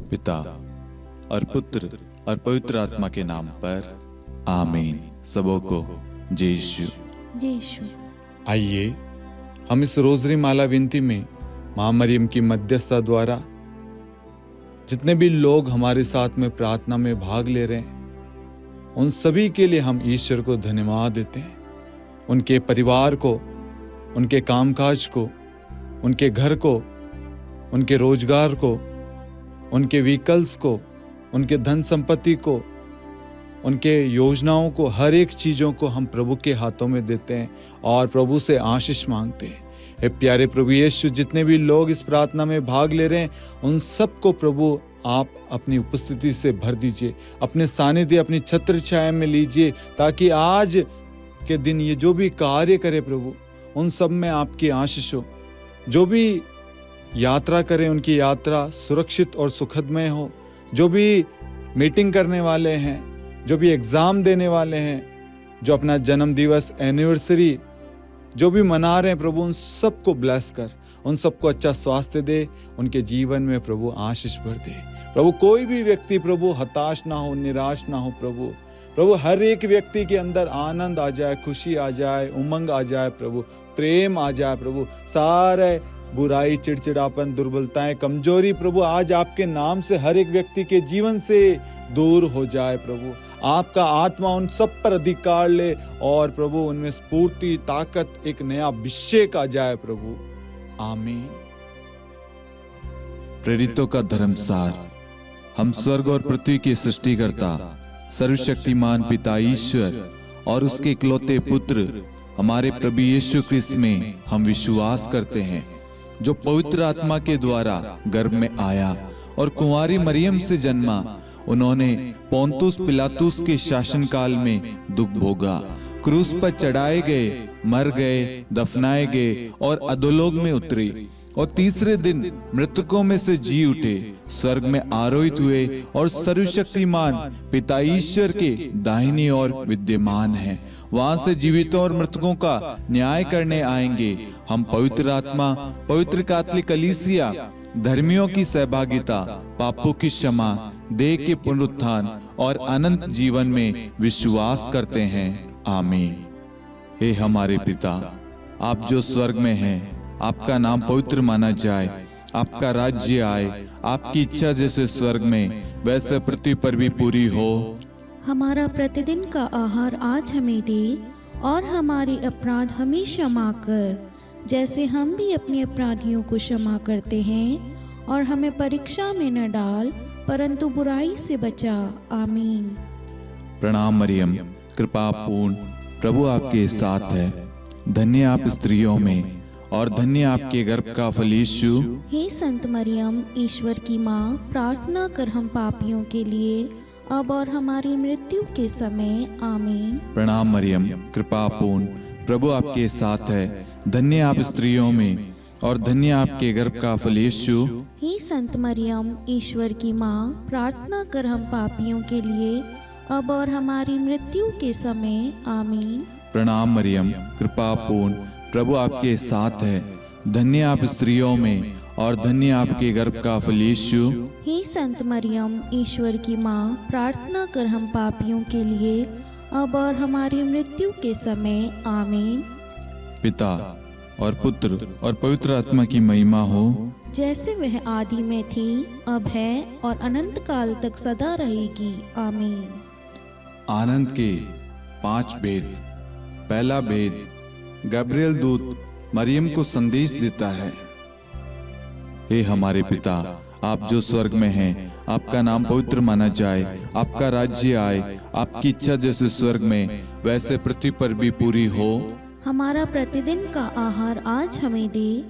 पिता और पुत्र और पवित्र आत्मा के नाम पर आमीन। सबों को जय यीशु। जय यीशु। आइए हम इस रोजरी माला विनती में मां मरियम की मध्यस्थता द्वारा जितने भी लोग हमारे साथ में प्रार्थना में भाग ले रहे हैं, उन सभी के लिए हम ईश्वर को धन्यवाद देते हैं। उनके परिवार को, उनके कामकाज को, उनके घर को, उनके रोजगार को, उनके व्हीकल्स को, उनके धन संपत्ति को, उनके योजनाओं को, हर एक चीज़ों को हम प्रभु के हाथों में देते हैं और प्रभु से आशीष मांगते हैं। हे प्यारे प्रभु यीशु, जितने भी लोग इस प्रार्थना में भाग ले रहे हैं, उन सबको प्रभु आप अपनी उपस्थिति से भर दीजिए, अपने सानिध्य, अपनी छत्र छाया में लीजिए, ताकि आज के दिन ये जो भी कार्य करे प्रभु, उन सब में आपकी आशीष हो। जो भी यात्रा करें, उनकी यात्रा सुरक्षित और सुखदमय हो। जो भी मीटिंग करने वाले हैं, जो भी एग्ज़ाम देने वाले हैं, जो अपना जन्म दिवस, एनिवर्सरी जो भी मना रहे हैं प्रभु, उन सबको ब्लेस कर, उन सबको अच्छा स्वास्थ्य दे, उनके जीवन में प्रभु आशीष भर दे। प्रभु कोई भी व्यक्ति प्रभु हताश ना हो, निराश ना हो प्रभु हर एक व्यक्ति के अंदर आनंद आ जाए, खुशी आ जाए, उमंग आ जाए प्रभु, प्रेम आ जाए प्रभु। सारे बुराई, चिड़चिड़ापन, दुर्बलताएं, कमजोरी प्रभु आज आपके नाम से हर एक व्यक्ति के जीवन से दूर हो जाए प्रभु। आपका आत्मा उन सब पर अधिकार ले और प्रभु उनमें स्फूर्ति, ताकत, एक नया अभिषेक आ जाए प्रभु। आमीन। प्रेरितों का धर्मसार। हम स्वर्ग और पृथ्वी के सृष्टिकर्ता सर्वशक्तिमान पिता ईश्वर और उसके इकलौते पुत्र हमारे प्रभु यीशु ख्रिस्त में हम विश्वास करते हैं, जो पवित्र आत्मा के द्वारा गर्भ में आया और कुंवारी मरियम से जन्मा। उन्होंने पोंतुस पिलातुस के शासनकाल में दुख भोगा, क्रूस पर चढ़ाए गए, मर गए, दफनाए गए और अधोलोक में उतरे और तीसरे दिन मृतकों में से जी उठे, स्वर्ग में आरोहित हुए और सर्वशक्तिमान पिता ईश्वर के दाहिनी ओर विद्यमान हैं। वहां से जीवितों और मृतकों का न्याय करने आएंगे। हम पवित्र आत्मा, पवित्र कैथोलिक कलीसिया, धर्मियों की सहभागिता, पापों की क्षमा, देह के पुनरुत्थान और अनंत जीवन में विश्वास करते हैं। आमीन। हे हमारे पिता, आप जो स्वर्ग में हैं, आपका नाम पवित्र माना जाए, आपका राज्य आए, आपकी इच्छा जैसे स्वर्ग में वैसे पृथ्वी पर भी पूरी हो। हमारा प्रतिदिन का आहार आज हमें दे और हमारे अपराध हमें क्षमा कर, जैसे हम भी अपने अपराधियों को क्षमा करते हैं, और हमें परीक्षा में न डाल, परंतु बुराई से बचा। आमीन। प्रणाम मरियम, कृपा पूर्ण, प्रभु आपके साथ है। धन्य आप स्त्रियों में और धन्य आपके गर्भ का फल यीशु। हे संत मरियम, ईश्वर की माँ, प्रार्थना कर हम पापियों के लिए, अब और हमारी मृत्यु के समय। आमीन। प्रणाम मरियम, कृपा पूर्ण, प्रभु आपके साथ है। धन्य आप स्त्रियों में और धन्य आपके गर्भ का फल यीशु। हे संत मरियम, ईश्वर की माँ, प्रार्थना कर हम पापियों के लिए, अब और हमारी मृत्यु के समय। आमीन। प्रणाम मरियम, कृपा पूर्ण, प्रभु आपके साथ है। धन्य आप स्त्रियों में और धन्य आपके गर्भ का फल यीशु। हे संत मरियम, ईश्वर की माँ, प्रार्थना कर हम पापियों के लिए, अब और हमारी मृत्यु के समय। आमीन। पिता और पुत्र और पवित्र आत्मा की महिमा हो, जैसे वह आदि में थी, अब है और अनंत काल तक सदा रहेगी। आमीन। आनंद के 5 भेद। पहला भेद, गब्रिएल दूत मरियम को संदेश देता है। हे हमारे पिता, आप जो स्वर्ग में हैं, आपका नाम पवित्र माना जाए, आपका राज्य आए, आपकी इच्छा जैसे स्वर्ग में वैसे पृथ्वी पर भी पूरी हो। हमारा प्रतिदिन का आहार आज हमें दे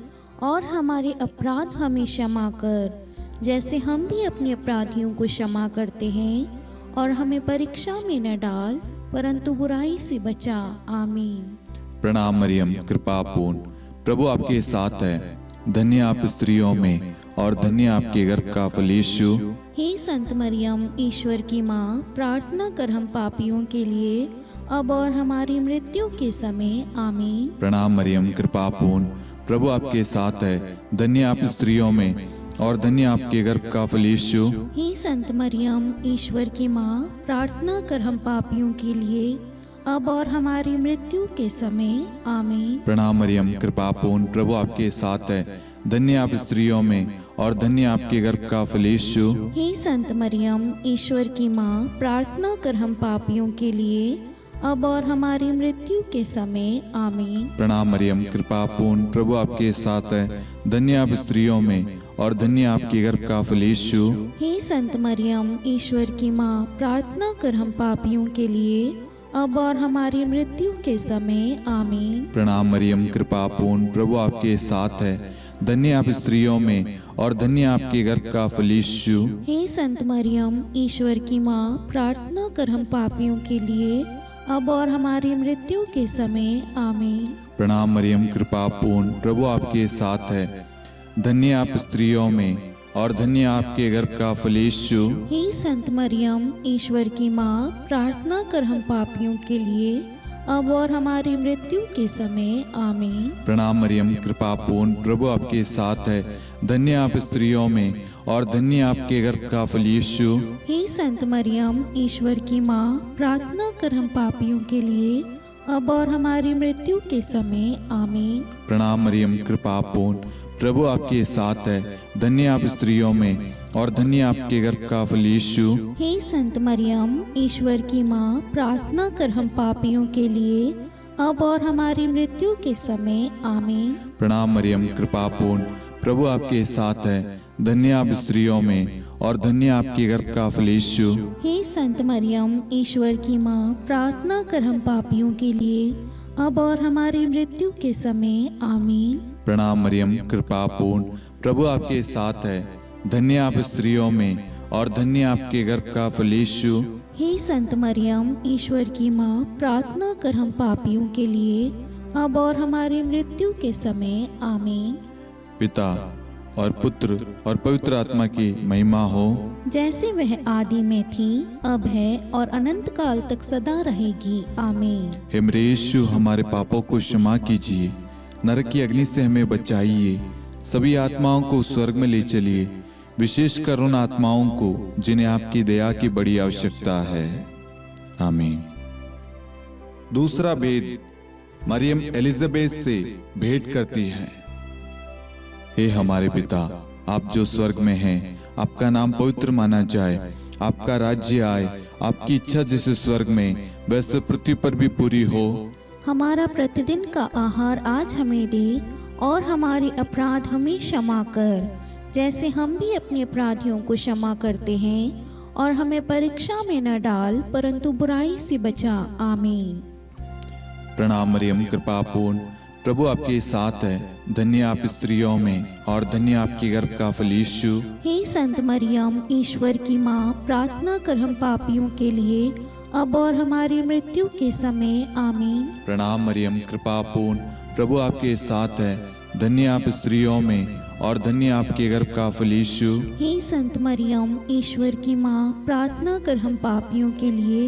और हमारे अपराध हमें क्षमा कर, जैसे हम भी अपने अपराधियों को क्षमा करते हैं, और हमें परीक्षा में न डाल, परंतु बुराई से बचा। आमीन। प्रणाम मरियम, कृपा पूर्ण, प्रभु आपके साथ है। धन्य आप स्त्रियों में और धन्य आपके गर्भ का फल यीशु। हे संत मरियम, ईश्वर की माँ, प्रार्थना कर हम पापियों के लिए, अब और हमारी मृत्यु के समय। आमीन। प्रणाम मरियम, कृपा पूर्ण, प्रभु आपके साथ है। धन्य आप स्त्रियों में और धन्य आपके गर्भ का फल यीशु। हे संत मरियम, ईश्वर की माँ, प्रार्थना कर हम पापियों के लिए, अब और हमारी मृत्यु के समय। आमीन। प्रणाम मरियम, कृपा पूर्ण, प्रभु आपके साथ है। धन्य आप स्त्रियों में और धन्य आपके गर्भ का फल यीशु। हे संत मरियम, ईश्वर की माँ, प्रार्थना कर हम पापियों के लिए, अब और हमारी मृत्यु के समय। आमीन। प्रणाम मरियम, कृपा पूर्ण, प्रभु आपके साथ है। धन्य आप स्त्रियों में और धन्य आपके गर्भ का फल यीशु। हे संत मरियम, ईश्वर की माँ, प्रार्थना कर हम पापियों के लिए, अब और हमारी मृत्यु के समय। आमीन। प्रणाम मरियम, कृपा पूर्ण, प्रभु आपके साथ है। धन्य आप स्त्रियों में और धन्य आपके गर्भ का फल यीशु। हे संत मरियम, ईश्वर की माँ, प्रार्थना कर हम पापियों के लिए, अब और हमारी मृत्यु के समय। आमीन। प्रणाम मरियम, कृपा पूर्ण, प्रभु आपके साथ है। धन्य आप स्त्रियों में और धन्य आपके गर्भ का फल यीशु। हे संत मरियम, ईश्वर की माँ, प्रार्थना कर हम पापियों के लिए, अब और हमारी मृत्यु के समय। आमीन। प्रणाम मरियम, कृपा पूर्ण, प्रभु आपके साथ है। धन्य आप स्त्रियों में और धन्य आपके गर्भ का फल यीशु। हे संत मरियम, ईश्वर की माँ, प्रार्थना कर हम पापियों के लिए, अब और हमारी मृत्यु के समय। आमीन। प्रणाम मरियम, कृपा पूर्ण, प्रभु आपके साथ है। धन्य आप स्त्रियों में और धन्य आपके गर्भ का फल यीशु। हे संत मरियम, ईश्वर की माँ, प्रार्थना कर हम पापियों के लिए, अब और हमारी मृत्यु के समय। आमीन। प्रणाम मरियम, कृपा पूर्ण, प्रभु आपके साथ है। धन्य आप स्त्रियों में और धन्य आपके गर्भ का फल यीशु। हे संत मरियम, ईश्वर की माँ, प्रार्थना कर हम पापियों के लिए, अब और हमारी मृत्यु के समय। आमीन। प्रणाम मरियम, कृपा पूर्ण, प्रभु आपके साथ है। धन्य आप स्त्रियों में और धन्य आपके गर्भ का फल यीशु। हे संत मरियम, ईश्वर की माँ, प्रार्थना कर हम पापियों के लिए, अब और हमारी मृत्यु के समय। आमीन। पिता और पुत्र और पवित्र आत्मा की महिमा हो, जैसे वह आदि में थी, अब है और अनंत काल तक सदा रहेगी। आमीन। हे मेरे यीशु, हमारे पापों को क्षमा कीजिए, नरक की अग्नि से हमें बचाइए, सभी आत्माओं को स्वर्ग में ले चलिए, विशेषकर उन आत्माओं को जिन्हें आपकी दया की बड़ी आवश्यकता है। आमीन। दूसरा भेद, मरियम एलिजाबेथ से भेंट करती है। हे हमारे पिता, आप जो स्वर्ग में हैं, आपका नाम पवित्र माना जाए, आपका राज्य आए, आपकी इच्छा जैसे स्वर्ग में वैसे पृथ्वी पर भी पूरी हो। हमारा प्रतिदिन का आहार आज हमें दे, और हमारे अपराध हमें क्षमा कर, जैसे हम भी अपने अपराधियों को क्षमा करते हैं, और हमें परीक्षा में न डाल, परंतु बुराई से बचा। आमीन। प्रणाम मरियम, कृपा पूर्ण, प्रभु आपके साथ है। धन्य आप स्त्रियों में और धन्य आपके गर्भ का फल यीशु। हे संत मरियम, ईश्वर की माँ, प्रार्थना कर हम पापियों के लिए, अब और हमारी मृत्यु के समय। आमीन। प्रणाम मरियम, कृपा पूर्ण, प्रभु आपके साथ है। धन्य आप स्त्रियों में और धन्य आपके गर्भ का फल यीशु। हे संत मरियम, ईश्वर की माँ, प्रार्थना कर हम पापियों के लिए,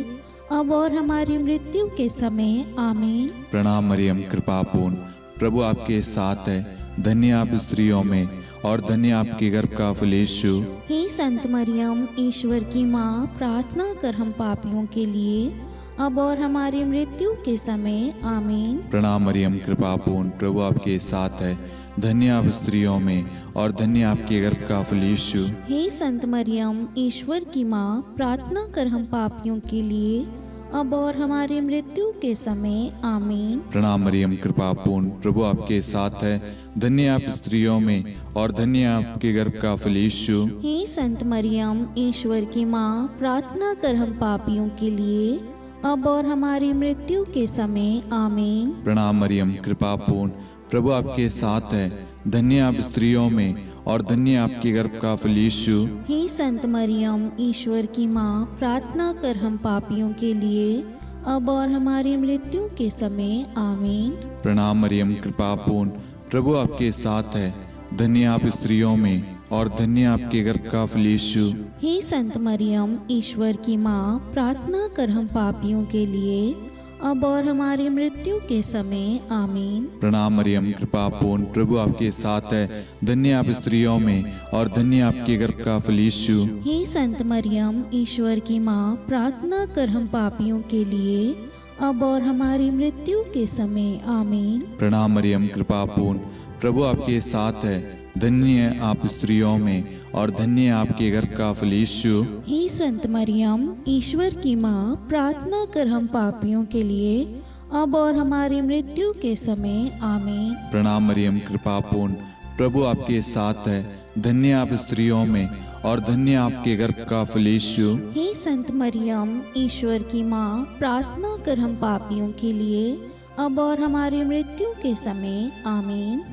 अब और हमारी मृत्यु के समय। आमीन। प्रणाम मरियम, कृपा पूर्ण, प्रभु आपके साथ है। धन्य आप स्त्रियों में और धन्य आपके गर्भ का फल यीशु। हे संत मरियम, ईश्वर की माँ, प्रार्थना कर हम पापियों के लिए, अब और हमारी मृत्यु के समय। आमीन। प्रणाम मरियम, कृपा पूर्ण, प्रभु आपके साथ है। धन्य आप स्त्रियों में और धन्य आपके गर्भ का फल यीशु। हे संत मरियम, ईश्वर की माँ, प्रार्थना कर हम पापियों के लिए, अब और हमारी मृत्यु के समय। आमीन। प्रणाम मरियम, कृपा पूर्ण, प्रभु आपके साथ है। धन्य आप स्त्रियों में और धन्य आपके गर्भ का फल यीशु। हे संत मरियम, ईश्वर की माँ, प्रार्थना कर हम पापियों के लिए, अब और हमारी मृत्यु के समय। आमीन। प्रणाम मरियम, कृपा पूर्ण, प्रभु आपके साथ है। धन्य आप स्त्रियों में और धन्य आपके गर्भ का फल यीशु। हे संत मरियम, ईश्वर की माँ, प्रार्थना कर हम पापियों के लिए, अब और हमारी मृत्यु के समय। आमीन। प्रणाम मरियम, कृपा पूर्ण, प्रभु आपके साथ है। धन्य आप स्त्रियों में और धन्य आपके गर्भ का फल यीशु। हे संत मरियम, ईश्वर की माँ, प्रार्थना कर हम पापियों के लिए, अब और हमारी मृत्यु के समय आमीन। प्रणाम मरियम, कृपा पूर्ण, प्रभु आपके साथ है। धन्य आप स्त्रियों में और धन्य आपके गर्भ का फल यीशु। हे संत मरियम, ईश्वर की माँ, प्रार्थना कर हम पापियों के लिए, अब और हमारी मृत्यु के समय आमीन। प्रणाम मरियम, कृपा पूर्ण, प्रभु आपके साथ है। धन्य आप स्त्रियों में और धन्य आपके गर्भ का फल यीशु। हे संत मरियम, ईश्वर की माँ, प्रार्थना कर हम पापियों के लिए, अब और हमारी मृत्यु के समय आमीन। प्रणाम मरियम, कृपा पूर्ण, प्रभु आपके साथ है। धन्य आप स्त्रियों में और धन्य आपके गर्भ का फल यीशु। हे संत मरियम, ईश्वर की माँ, प्रार्थना कर हम पापियों के लिए, अब और हमारी मृत्यु के समय आमीन।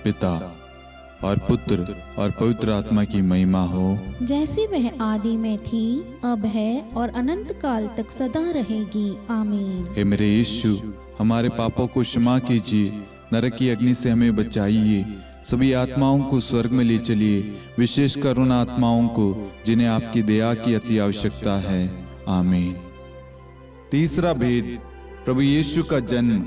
पिता और पुत्र और पवित्र आत्मा की महिमा हो, जैसे वह आदि में थी, अब है और अनंत काल तक सदा रहेगी आमीन। हे मेरे यीशु, हमारे पापों को क्षमा कीजिए, नरक की अग्नि से हमें बचाइए, सभी आत्माओं को स्वर्ग में ले चलिए, विशेषकर उन आत्माओं को जिन्हें आपकी दया की अति आवश्यकता है। आमीन। तीसरा भेद, प्रभु यीशु का जन्म।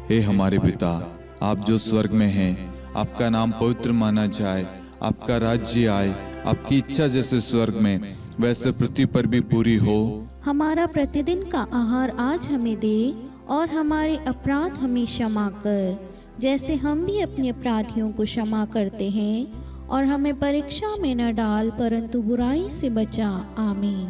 हे हमारे पिता, आप जो स्वर्ग में हैं, आपका नाम पवित्र माना जाए, आपका राज्य आए, आपकी इच्छा जैसे स्वर्ग में वैसे पृथ्वी पर भी पूरी हो। हमारा प्रतिदिन का आहार आज हमें दे, और हमारे अपराध हमें क्षमा कर, जैसे हम भी अपने अपराधियों को क्षमा करते हैं, और हमें परीक्षा में न डाल, परंतु बुराई से बचा। आमीन।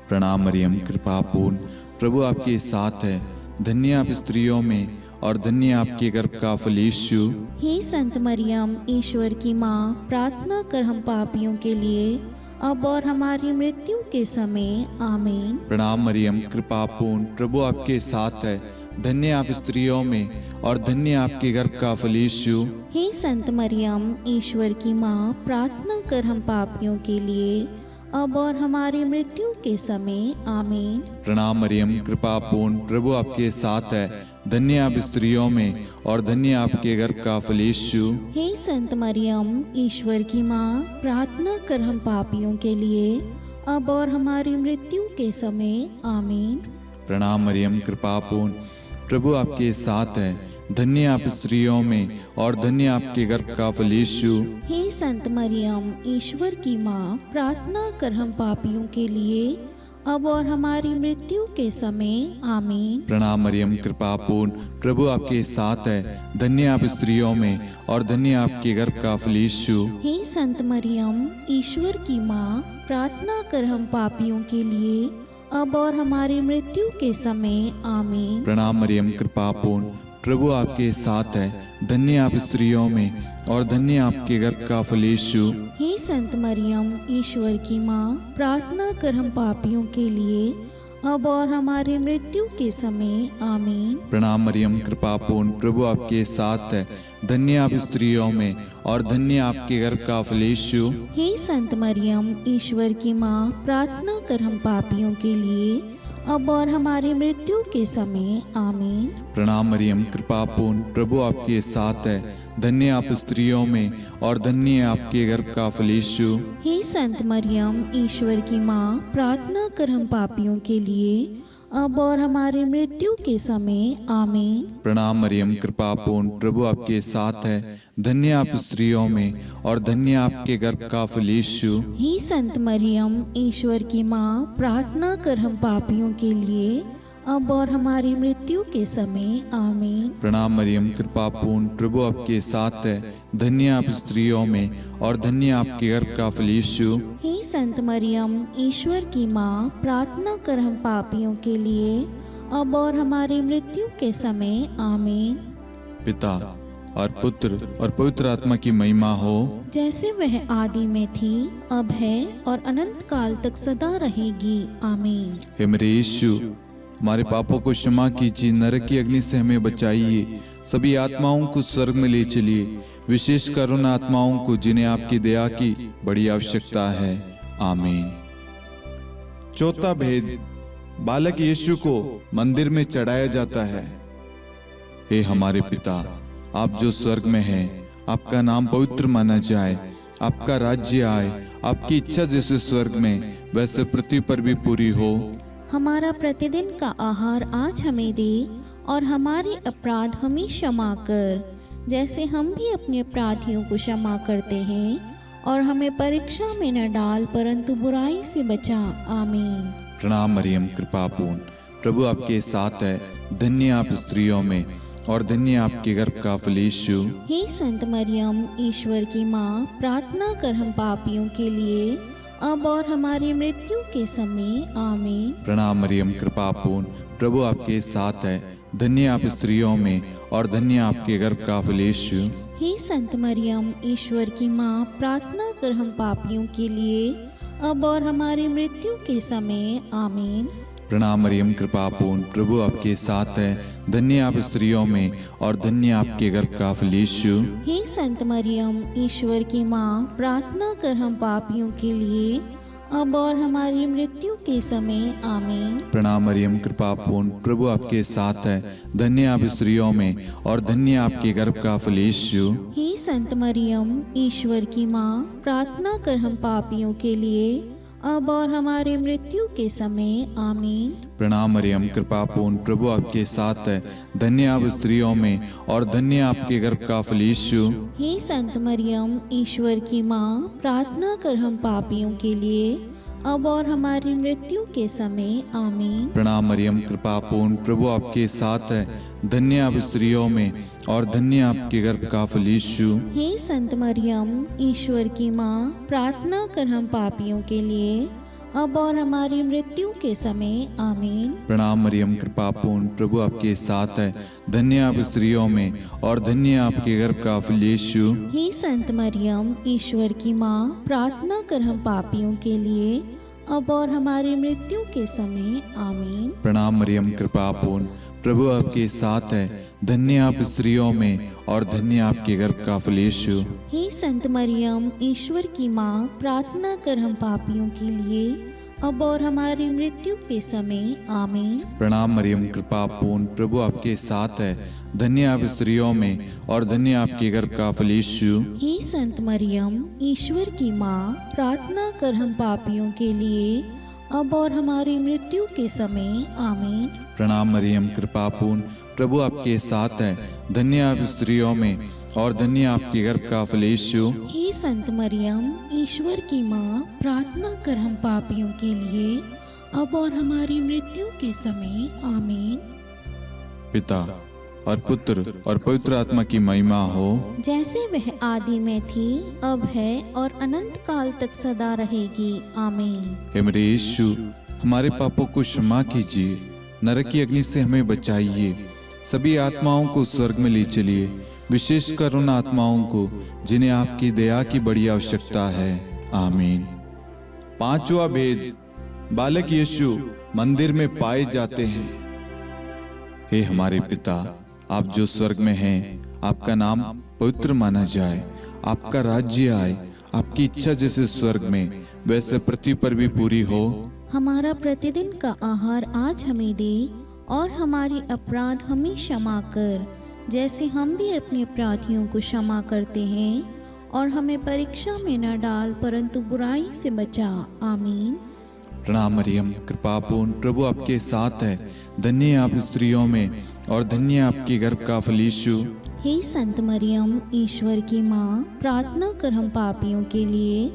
प्रणाम मरियम, कृपा पूर्ण, प्रभु आपके साथ है। धन्य आप स्त्रियों में और धन्य आपके गर्भ का फल यीशु। हे संत मरियम, ईश्वर की माँ, प्रार्थना कर हम पापियों के लिए, अब और हमारी मृत्यु के समय आमीन। प्रणाम मरियम, कृपा पूर्ण, प्रभु आपके साथ है। धन्य आप स्त्रियों में और धन्य आपके गर्भ का फल यीशु। हे संत मरियम, ईश्वर की माँ, प्रार्थना कर हम पापियों के लिए, अब और हमारी मृत्यु के समय आमीन। प्रणाम मरियम, कृपा पूर्ण, प्रभु आपके साथ है। धन्य आप स्त्रियों में और धन्य आपके गर्भ का फल यीशु। हे संत मरियम, ईश्वर की माँ, प्रार्थना कर हम पापियों के लिए, अब और हमारी मृत्यु के समय आमीन। प्रणाम मरियम, कृपा पूर्ण, प्रभु आपके साथ है। धन्य आप स्त्रियों में और धन्य आपके गर्भ का फल यीशु। हे संत मरियम, ईश्वर की माँ, प्रार्थना कर हम पापियों के लिए, अब और हमारी मृत्यु के समय आमीन। प्रणाम मरियम, कृपा पूर्ण, प्रभु आपके साथ है। धन्य आप स्त्रियों में और धन्य आपके गर्भ का फल यीशु। हे संत मरियम, ईश्वर की माँ, प्रार्थना कर हम पापियों के लिए, अब और हमारी मृत्यु के समय आमीन। प्रणाम मरियम, कृपा पूर्ण, प्रभु आपके साथ है। धन्य आप स्त्रियों में और धन्य आपके गर्भ का फल यीशु। हे संत मरियम, ईश्वर की माँ, प्रार्थना कर हम पापियों के लिए, अब और हमारी मृत्यु के समय आमीन। प्रणाम मरियम, कृपा पूर्ण, प्रभु आपके साथ है। धन्य आप स्त्रियों में और धन्य आपके गर्भ का फल यीशु। हे संत मरियम, ईश्वर की माँ, प्रार्थना कर हम पापियों के लिए, अब और हमारी मृत्यु के समय आमीन। प्रणाम मरियम, कृपा पूर्ण, प्रभु आपके साथ है। धन्य आप स्त्रियों में और धन्य आपके गर्भ का फल यीशु। हे संत मरियम, ईश्वर की माँ, प्रार्थना कर हम पापियों के लिए, अब और हमारी मृत्यु के समय आमीन। प्रणाम मरियम, कृपा पूर्ण, प्रभु आपके साथ है। धन्य आप स्त्रियों में और धन्य आपके गर्भ का फल यीशु। हे संत मरियम, ईश्वर की माँ, प्रार्थना कर हम पापियों के लिए, अब और हमारी मृत्यु के समय आमीन। प्रणाम मरियम, कृपा पूर्ण, प्रभु आपके साथ है। धन्य आप स्त्रियों में और धन्य आपके गर्भ का फल यीशु। हे संत मरियम, ईश्वर की माँ, प्रार्थना कर हम पापियों के लिए, अब और हमारी मृत्यु के समय आमीन। पिता और पुत्र और पवित्र आत्मा की महिमा हो, जैसे वह आदि में थी, अब है और अनंत काल तक सदा रहेगी आमीन। हे मेरे यीशु, हमारे पापों को क्षमा कीजिए, नरक की अग्नि से हमें बचाइए, सभी आत्माओं को स्वर्ग में ले चलिए, विशेषकर उन आत्माओं को जिन्हें आपकी दया की बड़ी आवश्यकता है। आमीन। चौथा भेद, बालक यीशु को मंदिर में चढ़ाया जाता है। हे हमारे पिता, आप जो स्वर्ग में हैं, आपका नाम पवित्र माना जाए, आपका राज्य आए, आपकी इच्छा जैसे स्वर्ग में वैसे पृथ्वी पर भी पूरी हो। हमारा प्रतिदिन का आहार आज हमें दे, और हमारे अपराध हमें क्षमा कर, जैसे हम भी अपने अपराधियों को क्षमा करते हैं। और हमें परीक्षा में न डाल, परंतु बुराई से बचा। आमीन। प्रणाम मरियम, कृपा पूर्ण, प्रभु आपके साथ है। धन्य आप स्त्रियों में, और धन्य आपके गर्भ का फल यीशु। हे संत मरियम, ईश्वर की माँ, प्रार्थना कर हम पापियों के लिए, अब और हमारी मृत्यु के समय। आमीन। प्रणाम मरियम, कृपा पूर्ण, प्रभु आपके साथ है। धन्य आप स्त्रियों में, और धन्य आपके गर्भ का फल यीशु। हे संत मरियम, ईश्वर की माँ, प्रार्थना कर हम पापियों के लिए, अब और हमारी मृत्यु के समय। आमीन। प्रणाम मरियम, कृपा पूर्ण, प्रभु आपके साथ है। धन्य आप स्त्रियों में, और धन्य आपके गर्भ का फल यीशु। हे संत मरियम, ईश्वर की माँ, प्रार्थना कर हम पापियों के लिए, अब और हमारी मृत्यु के समय। आमीन। प्रणाम मरियम, कृपा पूर्ण, प्रभु आपके साथ है। धन्य आप स्त्रियों में, और धन्य आपके गर्भ का फल यीशु। हे संत मरियम, ईश्वर की माँ, प्रार्थना कर हम पापियों के लिए, अब और हमारी मृत्यु के समय। आमीन। प्रणाम मरियम, कृपा पूर्ण, प्रभु आपके साथ है। धन्य आप स्त्रियों में, और धन्य आपके गर्भ का फल यीशु। हे संत मरियम, ईश्वर की माँ, प्रार्थना कर हम पापियों के लिए, अब और हमारी मृत्यु के समय। आमीन। प्रणाम मरियम, कृपा पूर्ण, प्रभु आपके साथ है। धन्य आप स्त्रियों में, और धन्य आपके गर्भ का फल यीशु। हे संत मरियम, ईश्वर की माँ, प्रार्थना कर हम पापियों के लिए, अब और हमारी मृत्यु के समय। आमीन। प्रणाम मरियम, कृपा पूर्ण, प्रभु आपके साथ है। धन्य आप स्त्रियों में, और धन्य आपके गर्भ का फल यीशु। हे संत मरियम, ईश्वर की माँ, प्रार्थना कर हम पापियों के लिए, अब और हमारी मृत्यु के समय। आमीन। प्रणाम मरियम, कृपा पूर्ण, प्रभु आपके साथ है। धन्य आप स्त्रियों में, और धन्य आपके गर्भ का फल यीशु। हे संत मरियम, ईश्वर की माँ, प्रार्थना कर हम पापियों के लिए, अब और हमारी मृत्यु के समय। आमीन। प्रणाम मरियम, कृपा पूर्ण, प्रभु आपके साथ है। धन्य आप स्त्रियों में, और धन्य आपके गर्भ का फल यीशु। हे संत मरियम, ईश्वर की माँ, प्रार्थना कर हम पापियों के लिए, अब और हमारी मृत्यु के समय। आमीन। प्रणाम मरियम, कृपा पूर्ण, प्रभु आपके साथ है। धन्य आप स्त्रियों में, और धन्य आपके गर्भ का फल यीशु। हे संत मरियम, ईश्वर की माँ, प्रार्थना कर हम पापियों के लिए, अब और हमारी मृत्यु के समय। आमीन। पिता और पुत्र और पवित्र आत्मा की महिमा हो, जैसे वह आदि में थी, अब है, और अनंत काल तक सदा रहेगी। आमीन। हे मेरे यीशु, हमारे पापों को क्षमा कीजिए, नरक की अग्नि से हमें बचाइए, सभी आत्माओं को स्वर्ग में ले चलिए, विशेषकर उन आत्माओं को जिन्हें आपकी दया की बड़ी आवश्यकता है। आमीन। पांचवा भेद, बालक यीशु मंदिर में पाए जाते हैं। हे हमारे पिता, आप जो स्वर्ग में हैं, आपका नाम पवित्र माना जाए, आपका राज्य आए, आपकी इच्छा जैसे स्वर्ग में वैसे पृथ्वी पर भी पूरी हो। हमारा प्रतिदिन का आहार आज हमें दे, और हमारे अपराध हमें क्षमा कर, जैसे हम भी अपने अपराधियों को क्षमा करते हैं, और हमें परीक्षा में न डाल, परंतु बुराई से बचा। आमीन। प्रणाम मरियम, कृपा पूर्ण, प्रभु आपके साथ है। धन्य आप स्त्रियों में, और धन्य आपके गर्भ का फल यीशु। हे संत मरियम, ईश्वर की माँ, प्रार्थना कर हम पापियों के लिए,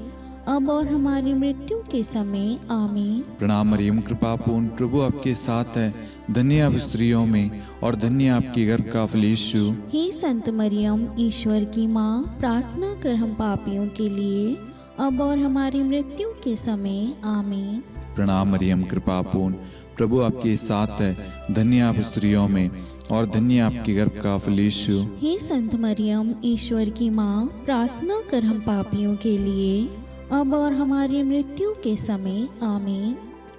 अब और हमारी मृत्यु के समय। आमीन। प्रणाम मरियम, कृपा पूर्ण, प्रभु आपके साथ है। धन्य आप स्त्रियों में, और धन्य आपके गर्भ का फल यीशु। हे संत मरियम, ईश्वर की माँ, प्रार्थना कर हम पापियों के लिए, अब और हमारी मृत्यु के समय। आमीन। प्रणाम मरियम, कृपा पूर्ण, प्रभु आपके साथ है। धन्य आप स्त्रियों में, और धन्य आपके गर्भ का फल यीशु। हे संत मरियम, ईश्वर की माँ, प्रार्थना कर हम पापियों के लिए, अब और हमारी मृत्यु के समय। आमीन।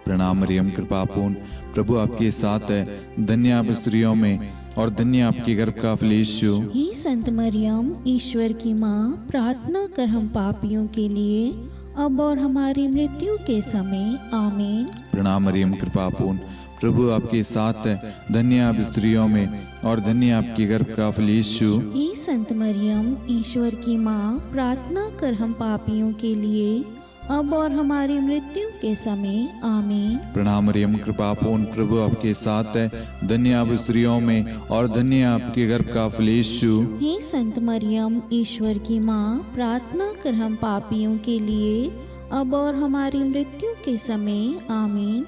प्रणाम मरियम, कृपा पूर्ण, प्रभु आपके साथ है। धन्य आप स्त्रियों में, और धन्य आपके गर्भ का फल यीशु। हे संत मरियम, ईश्वर की माँ, प्रार्थना कर हम पापियों के लिए, अब और हमारी मृत्यु के समय। आमीन। प्रणाम मरियम, कृपा पूर्ण, प्रभु आपके साथ है। धन्य आप स्त्रियों में, और धन्य आपके गर्भ का फल यीशु। हे संत मरियम, ईश्वर की माँ, प्रार्थना कर हम पापियों के लिए, अब और हमारी मृत्यु के समय आमीन। प्रणाम मरियम, कृपा पूर्ण, प्रभु आपके साथ है। धन्य आप स्त्रियों में और धन्य आपके गर्भ का फल यीशु। हे संत मरियम, ईश्वर की माँ, प्रार्थना कर हम पापियों के लिए अब और हमारी मृत्यु के समय आमीन।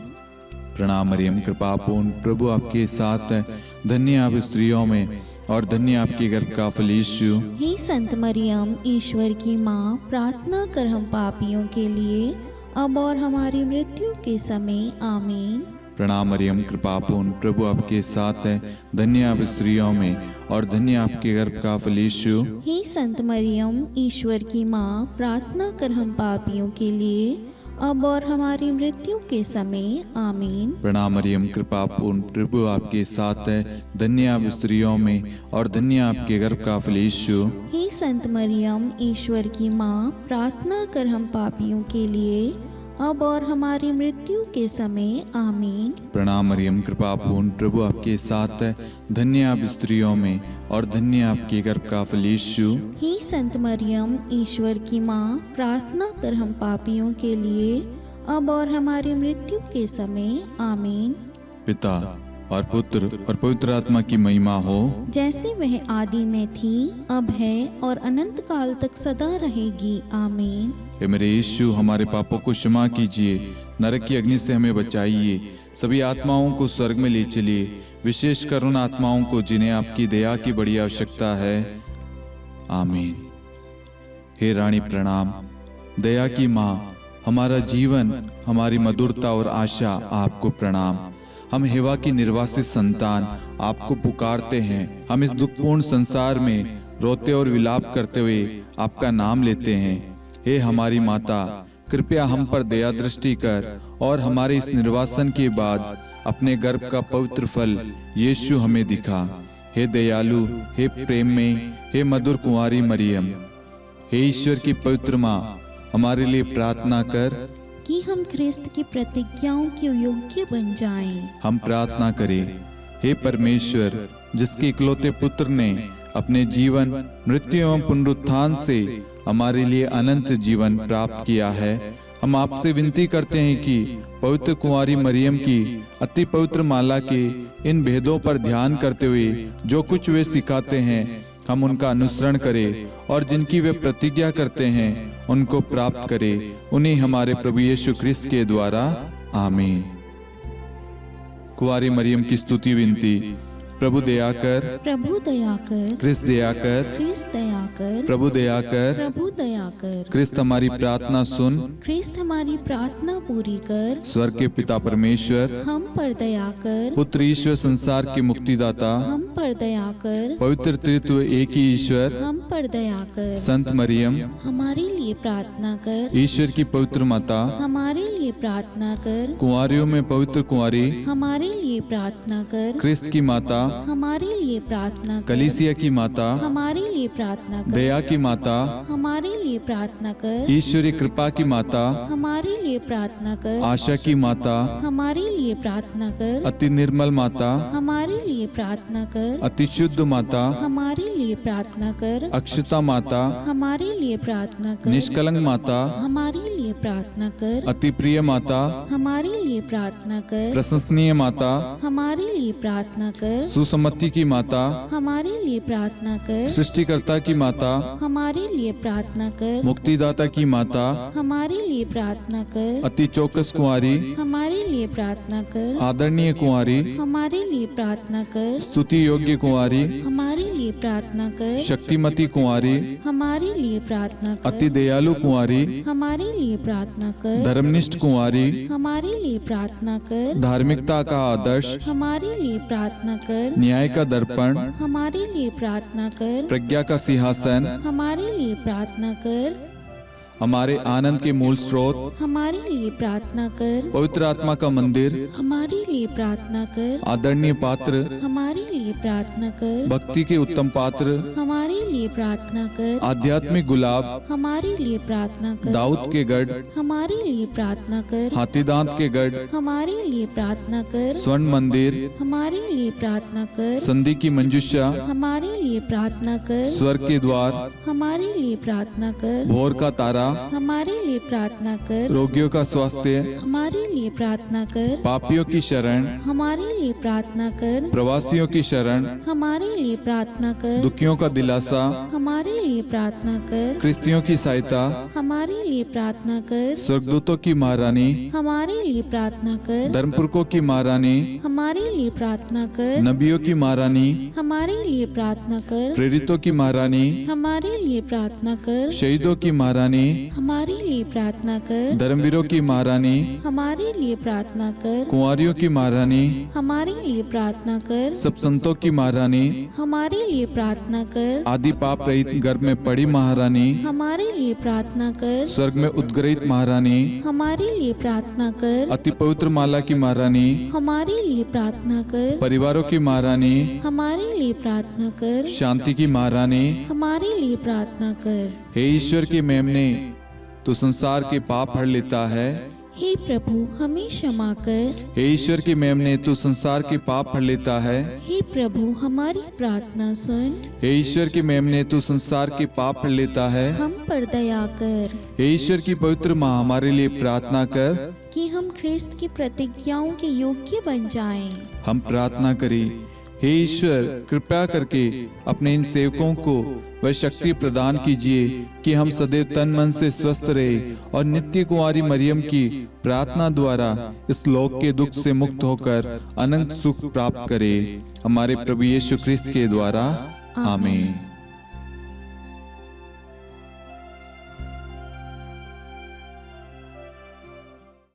प्रणाम मरियम, कृपा पूर्ण, प्रभु आपके साथ है। धन्य आप स्त्रियों में और धन्य आपके गर्भ का फल यीशु। हे संत मरियम, ईश्वर की माँ, प्रार्थना कर हम पापियों के लिए अब और हमारी मृत्यु के समय आमीन। प्रणाम मरियम, कृपा पूर्ण, प्रभु आपके साथ है। धन्य आप स्त्रियों में और धन्य आपके गर्भ का फल यीशु। हे संत मरियम, ईश्वर की माँ, प्रार्थना कर हम पापियों के लिए अब और हमारी मृत्यु के समय आमीन। प्रणाम मरियम, कृपा पूर्ण, प्रभु आपके साथ है। धन्य आप स्त्रियों में और धन्य आपके गर्भ का फल यीशु। हे संत मरियम, ईश्वर की माँ, प्रार्थना कर हम पापियों के लिए अब और हमारी मृत्यु के समय आमीन। प्रणाम मरियम, कृपा पूर्ण, प्रभु आपके साथ है। धन्य आप स्त्रियों में और धन्य आपके गर्भ का फल यीशु। हे संत मरियम, ईश्वर की माँ, प्रार्थना कर हम पापियों के लिए अब और हमारी मृत्यु के समय आमीन। पिता और पुत्र और पवित्र आत्मा की महिमा हो, जैसे वह आदि में थी, अब है और अनंत काल तक सदा रहेगी आमीन। हे मेरे यीशु, हमारे पापों को क्षमा कीजिए, नरक की अग्नि से हमें बचाइए, सभी आत्माओं को स्वर्ग में ले चलिए, विशेषकर उन आत्माओं को जिन्हें आपकी दया की बड़ी आवश्यकता है आमीन। हे रानी प्रणाम, दया की माँ, हमारा जीवन, हमारी मधुरता और आशा आपको प्रणाम। हम हेवा की निर्वासित संतान आपको पुकारते हैं। हम इस दुखपूर्ण संसार में रोते और विलाप करते हुए आपका नाम लेते हैं। हे हमारी माता, कृपया हम पर दया दृष्टि कर और हमारे इस निर्वासन के बाद अपने गर्भ का पवित्र फल यीशु हमें दिखा। हे दयालु, हे प्रेम में, हे मधुर कुंवारी मरियम, हे ईश्वर की पवित्र माँ, हमारे लिए प्रार्थना कर कि हम ख्रिस्त की प्रतिज्ञाओं के योग्य बन जाएं। हम प्रार्थना करें। हे परमेश्वर, जिसके इकलौते पुत्र ने अपने जीवन, मृत्यु एवं पुनरुत्थान से हमारे लिए अनंत जीवन प्राप्त किया है, हम आपसे विनती करते हैं कि पवित्र कुंवारी मरियम की अति पवित्र माला के इन भेदों पर ध्यान करते हुए जो कुछ वे सिखाते हैं, हम उनका अनुसरण करें और जिनकी वे प्रतिज्ञा करते हैं उनको प्राप्त करें। उन्हीं हमारे प्रभु यीशु ख्रिस्त के द्वारा आमीन। कुंवारी मरियम की स्तुति विनती। प्रभु दया कर, प्रभु दया कर, ख्रिस्त दया कर, ख्रिस्त दया कर, प्रभु दया कर, प्रभु दया कर, ख्रिस्त हमारी प्रार्थना सुन, ख्रिस्त हमारी प्रार्थना पूरी कर, स्वर्ग के पिता परमेश्वर, हम पर दया कर, पुत्र ईश्वर संसार के मुक्तिदाता, हम पर दया कर, पवित्र त्रित्व एक ही ईश्वर, हम पर दया कर, संत मरियम, हमारे लिए प्रार्थना कर, ईश्वर की पवित्र माता, हमारे लिए प्रार्थना कर, कुंवारियों में पवित्र कुंवारी, हमारे लिए प्रार्थना कर, ख्रिस्त की माता, हमारे लिए प्रार्थना कर, कलीसिया की माता, हमारे लिए प्रार्थना कर, दया की माता, हमारे लिए प्रार्थना कर, ईश्वरी कृपा की माता, हमारे लिए प्रार्थना कर, आशा की माता, हमारे लिए प्रार्थना कर, अति निर्मल माता, हमारे लिए प्रार्थना कर, अति शुद्ध माता, हमारे लिए प्रार्थना कर, अक्षता माता, हमारे लिए प्रार्थना कर, निष्कलंक माता, हमारे लिए प्रार्थना कर, अति प्रिय माता, हमारे लिए प्रार्थना कर, प्रशंसनीय माता, हमारे लिए प्रार्थना कर, सुसम्मति की माता, हमारे लिए प्रार्थना कर, सृष्टिकर्ता की माता, हमारे लिए प्रार्थना कर, मुक्तिदाता की माता, हमारे लिए प्रार्थना कर, अति चौकस कुंवारी, हमारे लिए प्रार्थना कर, आदरणीय कुंवारी, हमारे लिए प्रार्थना कर, स्तुति योग्य कुंवारी, हमारे लिए प्रार्थना कर, शक्तिमती कुंवारी, हमारे लिए प्रार्थना अति कर, दयालु कुंवारी, हमारे लिए प्रार्थना कर, धर्मनिष्ठ कुंवारी, हमारे लिए प्रार्थना कर, धार्मिकता का आदर्श, हमारे लिए प्रार्थना कर, न्याय का दर्पण, हमारे लिए प्रार्थना कर, प्रज्ञा का सिंहासन, हमारे लिए प्रार्थना कर, हमारे आनंद के मूल स्रोत, हमारे लिए प्रार्थना कर, पवित्र आत्मा का मंदिर, हमारे लिए प्रार्थना कर, आदरणीय पात्र, हमारे लिए प्रार्थना कर, भक्ति के उत्तम पात्र, हमारे लिए प्रार्थना कर, आध्यात्मिक गुलाब, हमारे लिए प्रार्थना कर, दाऊद के गढ़, हमारे लिए प्रार्थना कर, हाथीदांत के गढ़, हमारे लिए प्रार्थना कर, स्वर्ण मंदिर, हमारे लिए प्रार्थना कर, संधि की मंजुषा, हमारे लिए प्रार्थना कर, स्वर्ग के द्वार, हमारे लिए प्रार्थना कर, भोर का तारा, हमारे लिए प्रार्थना कर। रोगियों का स्वास्थ्य, हमारे लिए प्रार्थना कर। पापियों की शरण, हमारे लिए प्रार्थना कर। प्रवासियों की शरण, हमारे लिए प्रार्थना कर। दुखियों का दिलासा, हमारे लिए प्रार्थना कर। क्रिस्तियों की सहायता, हमारे लिए प्रार्थना कर। स्वर्गदूतों की महारानी, हमारे लिए प्रार्थना कर। धर्मपुरखों की महारानी, हमारे लिए प्रार्थना कर। नबियों की महारानी, हमारे लिए प्रार्थना कर। प्रेरितों की महारानी, हमारे लिए प्रार्थना कर। शहीदों की महारानी, हमारे लिए प्रार्थना कर। धर्मवीरों की महारानी, हमारे लिए प्रार्थना कर। कुंवारियों की महारानी, हमारे लिए प्रार्थना कर। सब संतों की महारानी, हमारे लिए प्रार्थना कर। आदि पाप रहित गर्भ में पड़ी महारानी, हमारे लिए प्रार्थना कर। स्वर्ग में उद्गृहित महारानी, हमारे लिए प्रार्थना कर। अति पवित्र माला की महारानी, हमारे लिए प्रार्थना कर। परिवारों की महारानी, हमारे लिए प्रार्थना कर। शांति की महारानी, हमारे लिए प्रार्थना कर। हे ईश्वर के मेमने, तू संसार के पाप हर लेता है। हे प्रभु हमें क्षमा कर। हे ईश्वर के मेमने, तू संसार के पाप हर लेता है। हे प्रभु हमारी प्रार्थना सुन। हे ईश्वर के मेमने, तू संसार के पाप हर लेता है। हम पर दया कर हे ईश्वर की पवित्र माँ, हमारे लिए प्रार्थना कर। कि हम ख्रिस्त की प्रतिज्ञाओं के योग्य बन जाएं। हम प्रार्थना करें, हे ईश्वर कृपया करके अपने इन सेवकों को वह शक्ति प्रदान कीजिए कि हम सदैव तन मन से स्वस्थ रहे और नित्य कुंवारी मरियम की प्रार्थना द्वारा इस लोक के दुख से मुक्त होकर अनंत सुख प्राप्त करें। हमारे प्रभु यीशु ख्रिस्त के द्वारा आमीन।